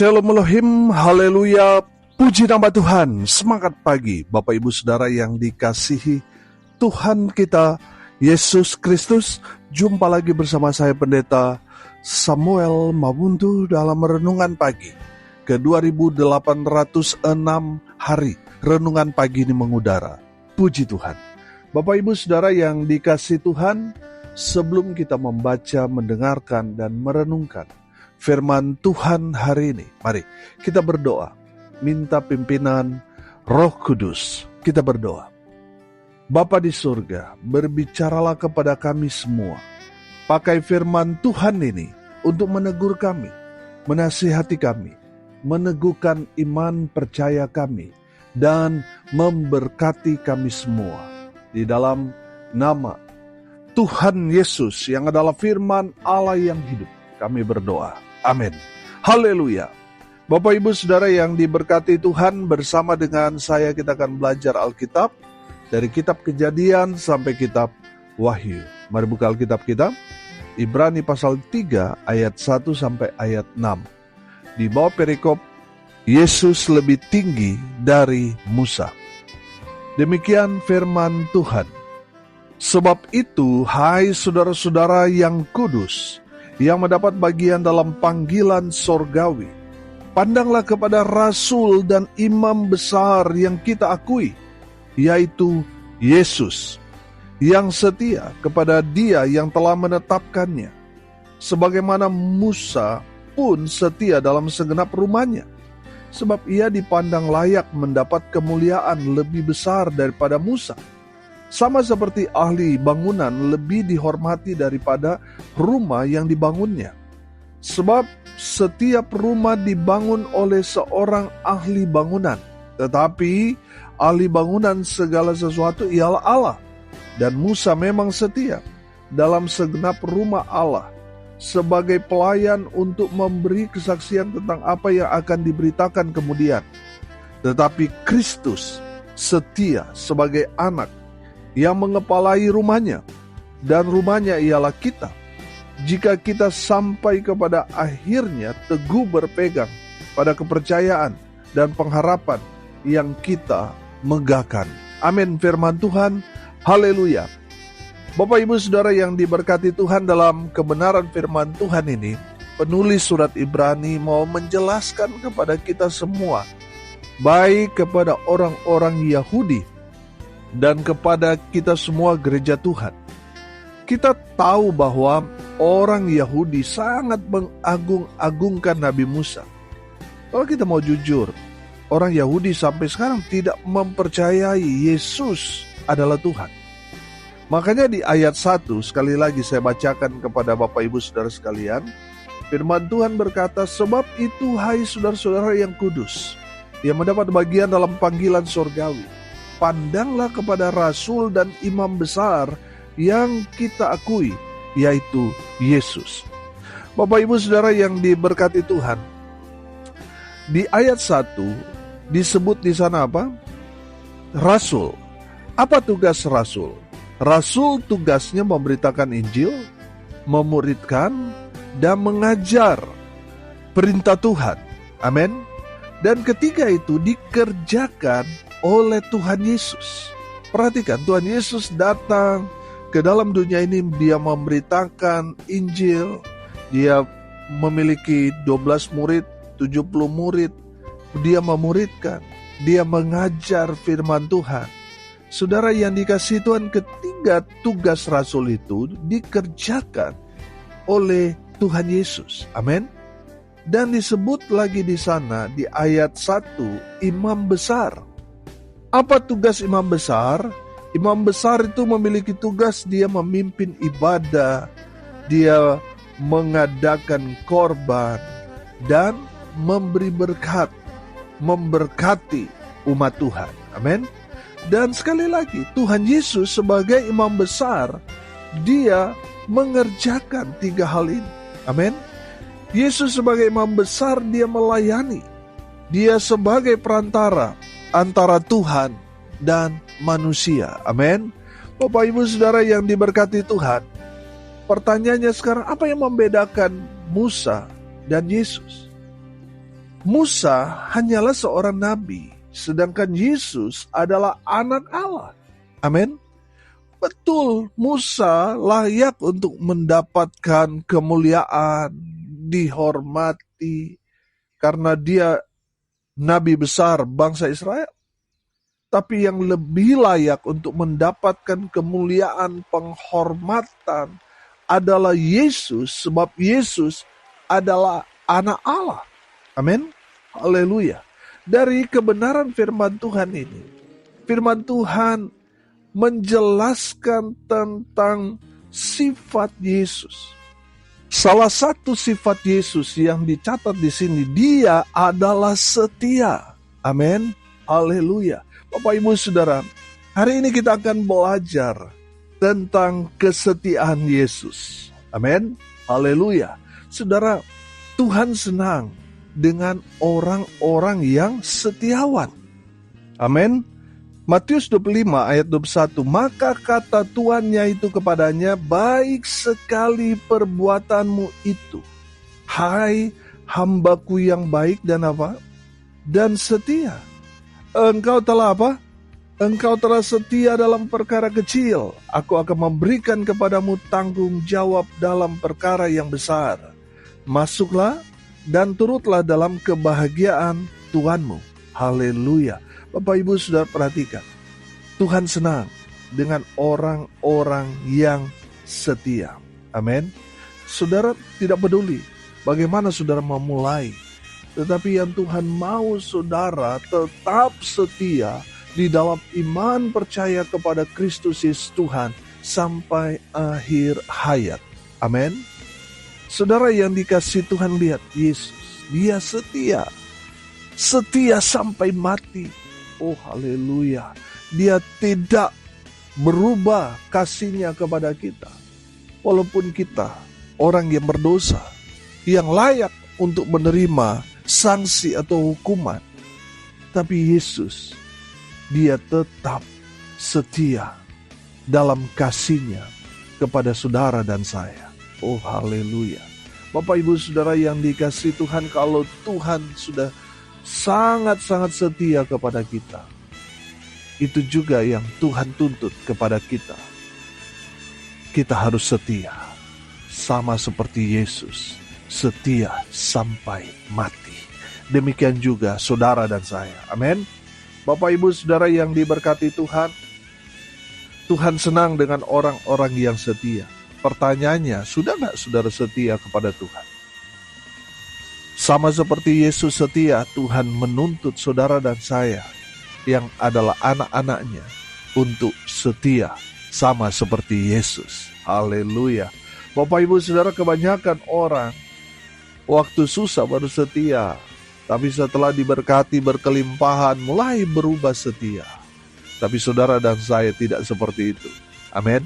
Shalom Elohim, haleluya, puji nama Tuhan. Semangat pagi Bapak Ibu Saudara yang dikasihi Tuhan kita Yesus Kristus. Jumpa lagi bersama saya Pendeta Samuel Mabuntu dalam renungan pagi ke 2806 hari. Renungan pagi ini mengudara. Puji Tuhan. Bapak Ibu Saudara yang dikasihi Tuhan, sebelum kita membaca, mendengarkan dan merenungkan firman Tuhan hari ini, mari kita berdoa, minta pimpinan Roh Kudus. Kita berdoa. Bapa di surga, berbicaralah kepada kami semua. Pakai firman Tuhan ini untuk menegur kami, menasihati kami, meneguhkan iman percaya kami, dan memberkati kami semua. Di dalam nama Tuhan Yesus yang adalah firman Allah yang hidup, kami berdoa. Amin. Haleluya. Bapak Ibu Saudara yang diberkati Tuhan, bersama dengan saya kita akan belajar Alkitab dari kitab Kejadian sampai kitab Wahyu. Mari buka Alkitab kita. Ibrani pasal 3 ayat 1 sampai ayat 6. Di bawah perikop Yesus lebih tinggi dari Musa. Demikian firman Tuhan. Sebab itu, hai saudara-saudara yang kudus, yang mendapat bagian dalam panggilan sorgawi, pandanglah kepada rasul dan imam besar yang kita akui, yaitu Yesus, yang setia kepada Dia yang telah menetapkannya, sebagaimana Musa pun setia dalam segenap rumahnya, sebab ia dipandang layak mendapat kemuliaan lebih besar daripada Musa. Sama seperti ahli bangunan lebih dihormati daripada rumah yang dibangunnya. Sebab setiap rumah dibangun oleh seorang ahli bangunan. Tetapi ahli bangunan segala sesuatu ialah Allah. Dan Musa memang setia dalam segenap rumah Allah sebagai pelayan untuk memberi kesaksian tentang apa yang akan diberitakan kemudian. Tetapi Kristus setia sebagai anak yang mengepalai rumahnya, dan rumahnya ialah kita, jika kita sampai kepada akhirnya teguh berpegang pada kepercayaan dan pengharapan yang kita megahkan. Amin. Firman Tuhan, haleluya. Bapak Ibu Saudara yang diberkati Tuhan, dalam kebenaran firman Tuhan ini, penulis surat Ibrani mau menjelaskan kepada kita semua, baik kepada orang-orang Yahudi dan kepada kita semua gereja Tuhan. Kita tahu bahwa orang Yahudi sangat mengagung-agungkan Nabi Musa. Kalau kita mau jujur, orang Yahudi sampai sekarang tidak mempercayai Yesus adalah Tuhan. Makanya di ayat 1, sekali lagi saya bacakan kepada Bapak Ibu Saudara sekalian, firman Tuhan berkata, sebab itu hai saudara-saudara yang kudus, yang mendapat bagian dalam panggilan sorgawi, pandanglah kepada rasul dan imam besar yang kita akui, yaitu Yesus. Bapak Ibu Saudara yang diberkati Tuhan, di ayat 1 disebut di sana apa? Rasul. Apa tugas rasul? Rasul tugasnya memberitakan Injil, memuridkan, dan mengajar perintah Tuhan. Amin. Dan ketiga itu dikerjakan oleh Tuhan Yesus. Perhatikan, Tuhan Yesus datang ke dalam dunia ini, Dia memberitakan Injil, Dia memiliki 12 murid, 70 murid, Dia memuridkan, Dia mengajar firman Tuhan. Saudara yang dikasihi Tuhan, ketiga tugas rasul itu dikerjakan oleh Tuhan Yesus. Amin. Dan disebut lagi di sana di ayat 1, imam besar. Apa tugas imam besar? Imam besar itu memiliki tugas, dia memimpin ibadah, dia mengadakan korban, dan memberi berkat, memberkati umat Tuhan. Amin. Dan sekali lagi, Tuhan Yesus sebagai imam besar, dia mengerjakan tiga hal ini. Amin. Yesus sebagai imam besar, dia melayani. Dia sebagai perantara antara Tuhan dan manusia. Amin. Bapak Ibu Saudara yang diberkati Tuhan, pertanyaannya sekarang, apa yang membedakan Musa dan Yesus? Musa hanyalah seorang nabi, sedangkan Yesus adalah anak Allah. Amin. Betul, Musa layak untuk mendapatkan kemuliaan, dihormati, karena dia nabi besar bangsa Israel. Tapi yang lebih layak untuk mendapatkan kemuliaan, penghormatan adalah Yesus, sebab Yesus adalah anak Allah. Amin. Haleluya. Dari kebenaran firman Tuhan ini, firman Tuhan menjelaskan tentang sifat Yesus. Salah satu sifat Yesus yang dicatat di sini, dia adalah setia. Amin. Haleluya. Bapak Ibu Saudara, hari ini kita akan belajar tentang kesetiaan Yesus. Amin. Haleluya. Saudara, Tuhan senang dengan orang-orang yang setiawan. Amin. Matius 25 ayat 21, maka kata tuannya itu kepadanya, baik sekali perbuatanmu itu, hai hambaku yang baik dan apa? Dan setia. Engkau telah apa? Engkau telah setia dalam perkara kecil, aku akan memberikan kepadamu tanggung jawab dalam perkara yang besar. Masuklah dan turutlah dalam kebahagiaan Tuhanmu. Haleluya. Bapak Ibu Saudara perhatikan, Tuhan senang dengan orang-orang yang setia. Amin. Saudara tidak peduli bagaimana saudara memulai, tetapi yang Tuhan mau saudara tetap setia di dalam iman percaya kepada Kristus Yesus Tuhan sampai akhir hayat. Amin. Saudara yang dikasihi Tuhan, lihat Yesus, dia setia. Setia sampai mati. Oh haleluya. Dia tidak berubah kasihnya kepada kita. Walaupun kita orang yang berdosa, yang layak untuk menerima sanksi atau hukuman. Tapi Yesus, dia tetap setia dalam kasihnya kepada saudara dan saya. Oh haleluya. Bapak Ibu Saudara yang dikasihi Tuhan, kalau Tuhan sudah sangat-sangat setia kepada kita, itu juga yang Tuhan tuntut kepada kita. Kita harus setia, sama seperti Yesus, setia sampai mati. Demikian juga saudara dan saya. Amin. Bapak Ibu Saudara yang diberkati Tuhan, Tuhan senang dengan orang-orang yang setia. Pertanyaannya, sudah gak saudara setia kepada Tuhan? Sama seperti Yesus setia, Tuhan menuntut saudara dan saya yang adalah anak-anaknya untuk setia sama seperti Yesus. Haleluya. Bapak Ibu Saudara, kebanyakan orang waktu susah baru setia, tapi setelah diberkati berkelimpahan mulai berubah setia. Tapi saudara dan saya tidak seperti itu. Amin.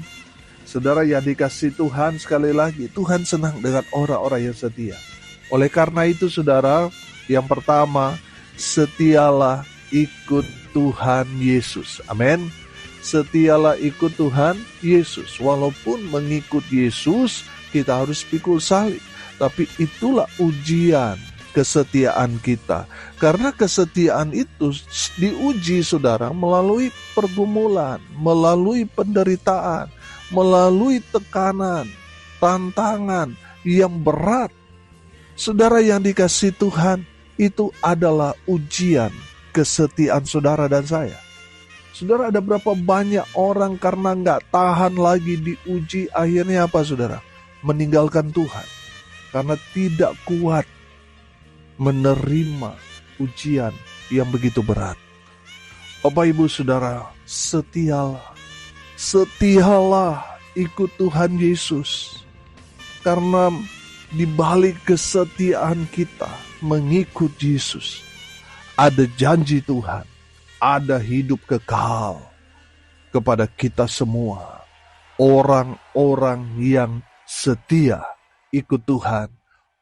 Saudara yang dikasihi Tuhan, sekali lagi Tuhan senang dengan orang-orang yang setia. Oleh karena itu saudara, yang pertama, setialah ikut Tuhan Yesus. Amin. Setialah ikut Tuhan Yesus. Walaupun mengikut Yesus kita harus pikul salib, tapi itulah ujian kesetiaan kita. Karena kesetiaan itu diuji saudara melalui pergumulan, melalui penderitaan, melalui tekanan, tantangan yang berat. Saudara yang dikasihi Tuhan, itu adalah ujian kesetiaan saudara dan saya. Saudara, ada berapa banyak orang karena gak tahan lagi diuji, akhirnya apa saudara? Meninggalkan Tuhan. Karena tidak kuat menerima ujian yang begitu berat. Bapak Ibu Saudara, setialah ikut Tuhan Yesus. Karena di balik kesetiaan kita mengikut Yesus, ada janji Tuhan, ada hidup kekal kepada kita semua. Orang-orang yang setia ikut Tuhan,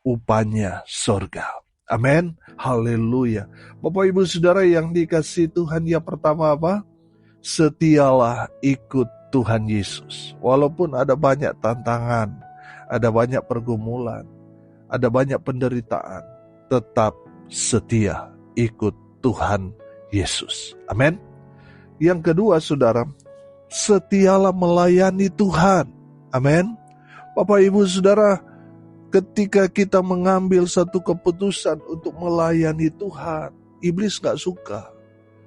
upahnya sorga. Amin. Haleluya. Bapak Ibu Saudara yang dikasihi Tuhan, yang pertama apa? Setialah ikut Tuhan Yesus. Walaupun ada banyak tantangan, ada banyak pergumulan, ada banyak penderitaan, tetap setia ikut Tuhan Yesus. Amin. Yang kedua, saudara, setialah melayani Tuhan. Amin. Bapak, Ibu, Saudara, ketika kita mengambil satu keputusan untuk melayani Tuhan, iblis gak suka.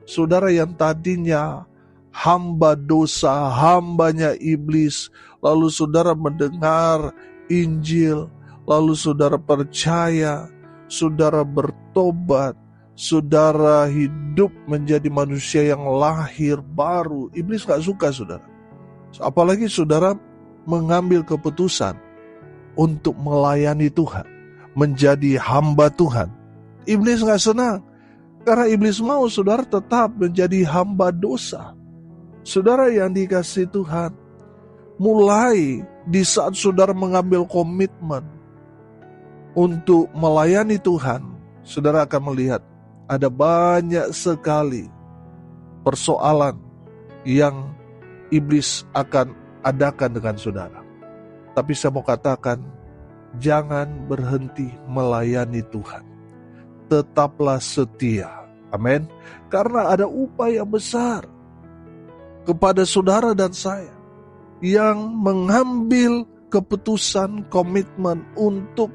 Saudara yang tadinya hamba dosa, hambanya iblis, lalu saudara mendengar Injil, lalu saudara percaya, saudara bertobat, saudara hidup menjadi manusia yang lahir baru. Iblis gak suka, saudara. Apalagi saudara mengambil keputusan untuk melayani Tuhan, menjadi hamba Tuhan. Iblis gak senang, karena iblis mau saudara tetap menjadi hamba dosa. Saudara yang dikasihi Tuhan, mulai di saat saudara mengambil komitmen untuk melayani Tuhan, saudara akan melihat ada banyak sekali persoalan yang iblis akan adakan dengan saudara. Tapi saya mau katakan, jangan berhenti melayani Tuhan. Tetaplah setia. Amin. Karena ada upah yang besar kepada saudara dan saya yang mengambil keputusan komitmen untuk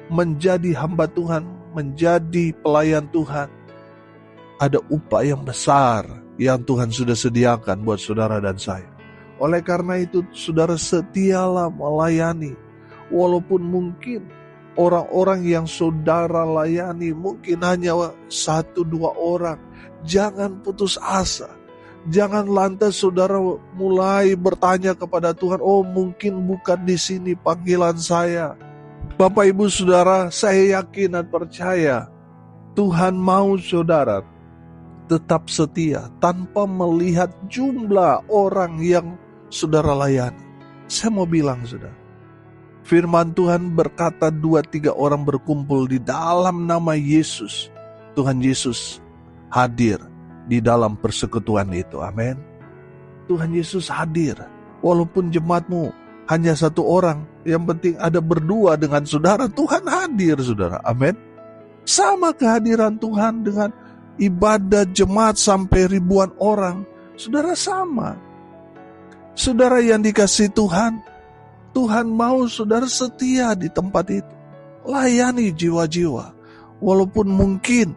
menjadi hamba Tuhan, menjadi pelayan Tuhan. Ada upah yang besar yang Tuhan sudah sediakan buat saudara dan saya. Oleh karena itu, saudara setialah melayani. Walaupun mungkin orang-orang yang saudara layani mungkin hanya 1-2 orang. Jangan putus asa. Jangan lantas saudara mulai bertanya kepada Tuhan, oh mungkin bukan di sini panggilan saya. Bapak, Ibu, Saudara, saya yakin dan percaya Tuhan mau saudara tetap setia tanpa melihat jumlah orang yang saudara layani. Saya mau bilang, saudara, firman Tuhan berkata 2-3 orang berkumpul di dalam nama Yesus, Tuhan Yesus hadir di dalam persekutuan itu. Amin. Tuhan Yesus hadir. Walaupun jemaatmu hanya 1 orang, yang penting ada berdua dengan saudara, Tuhan hadir, saudara. Amin. Sama kehadiran Tuhan dengan ibadah jemaat sampai ribuan orang, saudara, sama. Saudara yang dikasihi Tuhan, Tuhan mau saudara setia di tempat itu. Layani jiwa-jiwa. Walaupun mungkin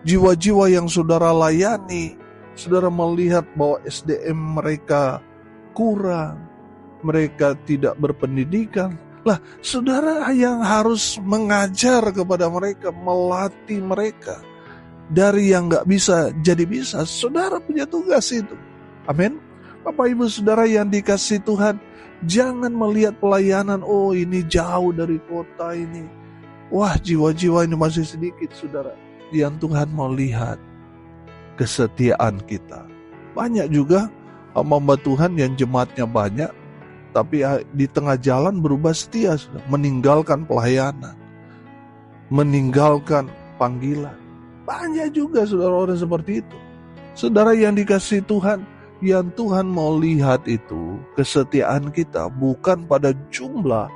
jiwa-jiwa yang saudara layani, saudara melihat bahwa SDM mereka kurang, mereka tidak berpendidikan. Lah, saudara yang harus mengajar kepada mereka, melatih mereka. Dari yang gak bisa jadi bisa, saudara punya tugas itu. Amin. Bapak, Ibu, Saudara yang dikasihi Tuhan, jangan melihat pelayanan, oh ini jauh dari kota ini. Wah, jiwa-jiwa ini masih sedikit, saudara. Yang Tuhan mau lihat kesetiaan kita. Banyak juga hamba Tuhan yang jemaatnya banyak, tapi di tengah jalan berubah setia, saudara. Meninggalkan pelayanan, meninggalkan panggilan. Banyak juga saudara orang seperti itu. Saudara yang dikasihi Tuhan, yang Tuhan mau lihat itu kesetiaan kita, bukan pada jumlah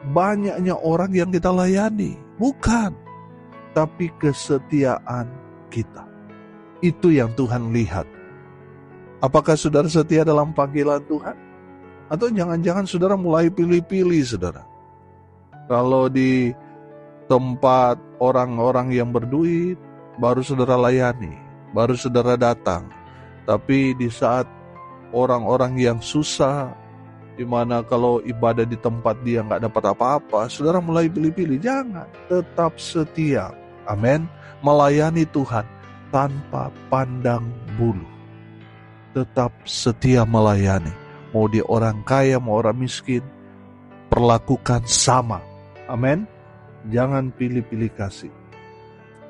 banyaknya orang yang kita layani, bukan, tapi kesetiaan kita. Itu yang Tuhan lihat. Apakah saudara setia dalam panggilan Tuhan? Atau jangan-jangan saudara mulai pilih-pilih, saudara? Kalau di tempat orang-orang yang berduit, baru saudara layani, baru saudara datang. Tapi di saat orang-orang yang susah, di mana kalau ibadah di tempat dia nggak dapat apa-apa, saudara mulai pilih-pilih. Jangan, tetap setia. Amin. Melayani Tuhan tanpa pandang bulu. Tetap setia melayani. Mau dia orang kaya, mau orang miskin, perlakukan sama. Amin. Jangan pilih-pilih kasih.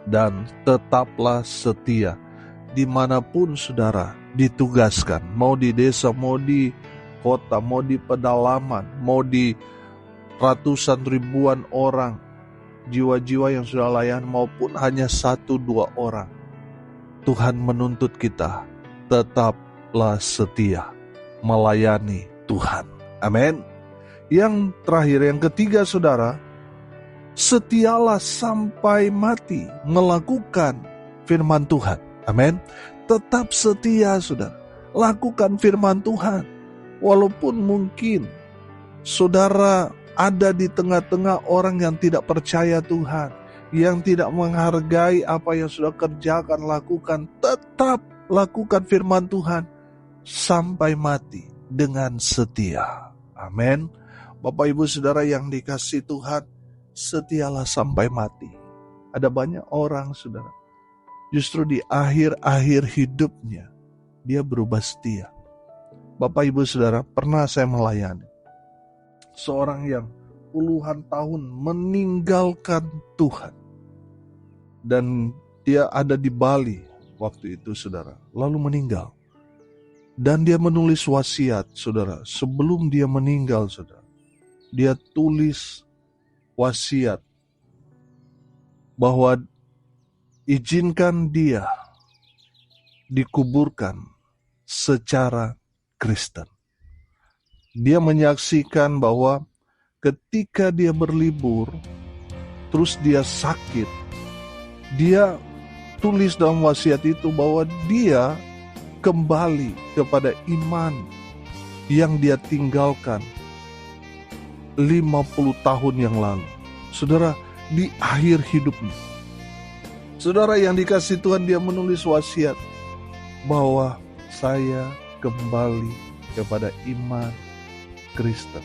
Dan tetaplah setia dimanapun saudara ditugaskan, mau di desa, mau di kota, mau di pedalaman, mau di ratusan ribuan orang, jiwa-jiwa yang sudah layan, maupun hanya 1-2 orang. Tuhan menuntut kita tetaplah setia melayani Tuhan. Amin. Yang terakhir, yang ketiga, saudara, Setialah sampai mati melakukan firman Tuhan. Amin. Tetap setia, saudara. Lakukan firman Tuhan. Walaupun mungkin saudara ada di tengah-tengah orang yang tidak percaya Tuhan, yang tidak menghargai apa yang sudah kerjakan, lakukan, tetap lakukan firman Tuhan sampai mati dengan setia. Amin. Bapak Ibu Saudara yang dikasihi Tuhan, setialah sampai mati. Ada banyak orang, saudara, justru di akhir-akhir hidupnya dia berubah setia. Bapak Ibu Saudara, pernah saya melayani seorang yang puluhan tahun meninggalkan Tuhan. Dan dia ada di Bali waktu itu, saudara, lalu meninggal. Dan dia menulis wasiat, saudara, sebelum dia meninggal, saudara. Dia tulis wasiat bahwa izinkan dia dikuburkan secara Kristen. Dia menyaksikan bahwa ketika dia berlibur, terus dia sakit, dia tulis dalam wasiat itu bahwa dia kembali kepada iman yang dia tinggalkan 50 tahun yang lalu. Saudara, di akhir hidupnya, saudara yang dikasihi Tuhan, dia menulis wasiat bahwa saya kembali kepada iman Kristen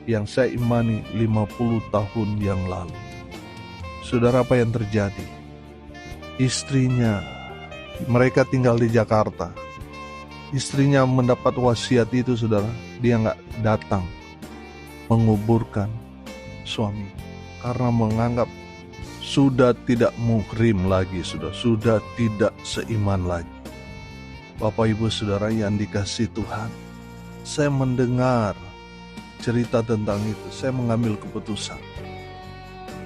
yang saya imani 50 tahun yang lalu. Saudara, apa yang terjadi? Istrinya, mereka tinggal di Jakarta. Istrinya mendapat wasiat itu, saudara. Dia gak datang menguburkan suami karena menganggap sudah tidak muhrim lagi, sudah tidak seiman lagi. Bapak Ibu Saudara yang dikasihi Tuhan, saya mendengar cerita tentang itu. Saya mengambil keputusan.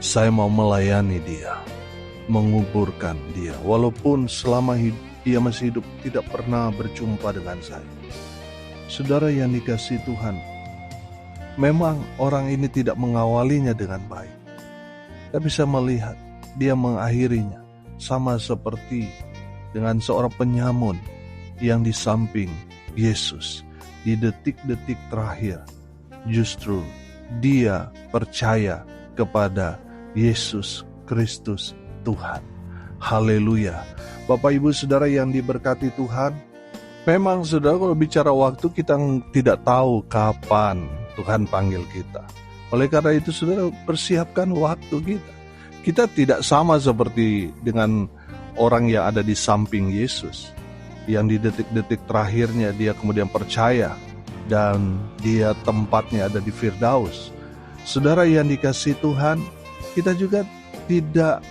Saya mau melayani dia, menguburkan dia. Walaupun selama dia masih hidup tidak pernah berjumpa dengan saya. Saudara yang dikasihi Tuhan, memang orang ini tidak mengawalinya dengan baik. Kita bisa melihat dia mengakhirinya sama seperti dengan seorang penyamun yang di samping Yesus. Di detik-detik terakhir, justru dia percaya kepada Yesus Kristus Tuhan. Haleluya. Bapak Ibu Saudara yang diberkati Tuhan, memang saudara kalau bicara waktu kita tidak tahu kapan Tuhan panggil kita. Oleh karena itu saudara, persiapkan waktu kita. Kita tidak sama seperti dengan orang yang ada di samping Yesus, yang di detik-detik terakhirnya dia kemudian percaya dan dia tempatnya ada di Firdaus. Saudara yang dikasihi Tuhan, kita juga tidak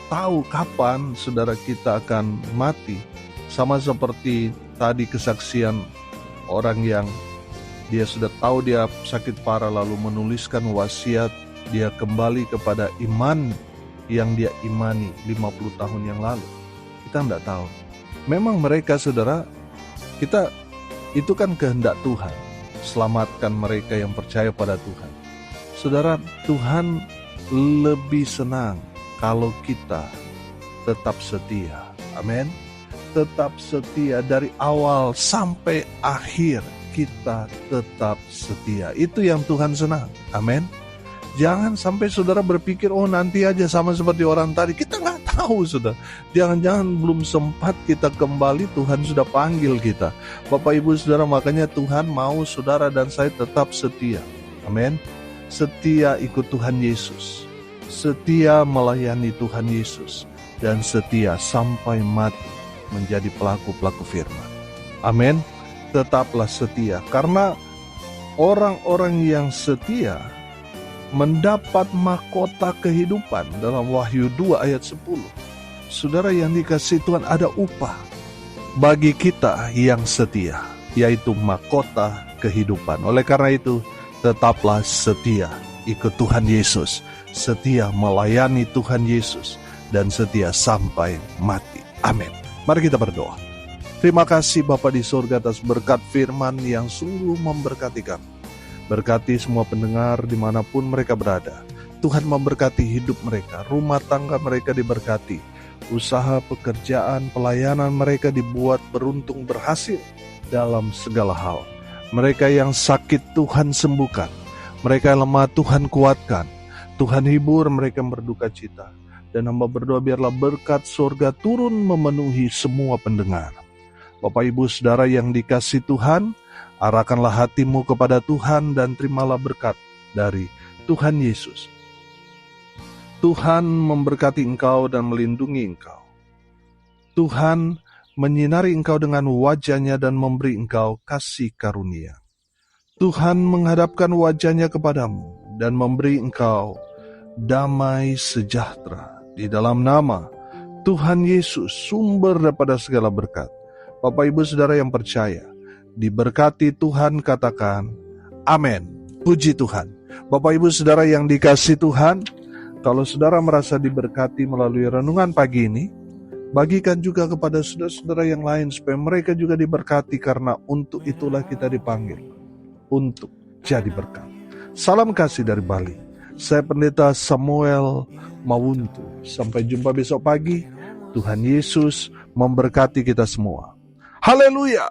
tahu kapan saudara kita akan mati. Sama seperti tadi kesaksian orang yang dia sudah tahu dia sakit parah lalu menuliskan wasiat, dia kembali kepada iman yang dia imani 50 tahun yang lalu. Kita tidak tahu. Memang mereka saudara, kita itu kan kehendak Tuhan, selamatkan mereka yang percaya pada Tuhan. Saudara, Tuhan lebih senang kalau kita tetap setia. Amin. Tetap setia dari awal sampai akhir, kita tetap setia. Itu yang Tuhan senang. Amin. Jangan sampai saudara berpikir, oh nanti aja sama seperti orang tadi. Kita nggak tahu, saudara. Jangan-jangan belum sempat kita kembali, Tuhan sudah panggil kita. Bapak Ibu Saudara, makanya Tuhan mau saudara dan saya tetap setia. Amin. Setia ikut Tuhan Yesus, setia melayani Tuhan Yesus, dan setia sampai mati menjadi pelaku-pelaku firman. Amin. Tetaplah setia, karena orang-orang yang setia mendapat mahkota kehidupan dalam Wahyu 2 ayat 10. Saudara yang dikasihi Tuhan, ada upah bagi kita yang setia, yaitu mahkota kehidupan. Oleh karena itu, tetaplah setia ikut Tuhan Yesus, setia melayani Tuhan Yesus, dan setia sampai mati. Amin. Mari kita berdoa. Terima kasih Bapa di surga atas berkat firman yang sungguh memberkati kami. Berkati semua pendengar dimanapun mereka berada. Tuhan memberkati hidup mereka, rumah tangga mereka diberkati, usaha, pekerjaan, pelayanan mereka dibuat beruntung berhasil dalam segala hal. Mereka yang sakit Tuhan sembuhkan, mereka yang lemah Tuhan kuatkan, Tuhan hibur mereka yang berduka cita. Dan hamba berdoa biarlah berkat surga turun memenuhi semua pendengar. Bapak Ibu Saudara yang dikasihi Tuhan, arahkanlah hatimu kepada Tuhan dan terimalah berkat dari Tuhan Yesus. Tuhan memberkati engkau dan melindungi engkau. Tuhan menyinari engkau dengan wajah-Nya dan memberi engkau kasih karunia. Tuhan menghadapkan wajah-Nya kepadamu dan memberi engkau damai sejahtera. Di dalam nama Tuhan Yesus, sumber daripada segala berkat. Bapak Ibu Saudara yang percaya, diberkati Tuhan, katakan amin. Puji Tuhan. Bapak Ibu Saudara yang dikasihi Tuhan, kalau saudara merasa diberkati melalui renungan pagi ini, bagikan juga kepada saudara-saudara yang lain supaya mereka juga diberkati, karena untuk itulah kita dipanggil untuk jadi berkat. Salam kasih dari Bali. Saya Pendeta Samuel Mawuntu. Sampai jumpa besok pagi. Tuhan Yesus memberkati kita semua. Haleluya.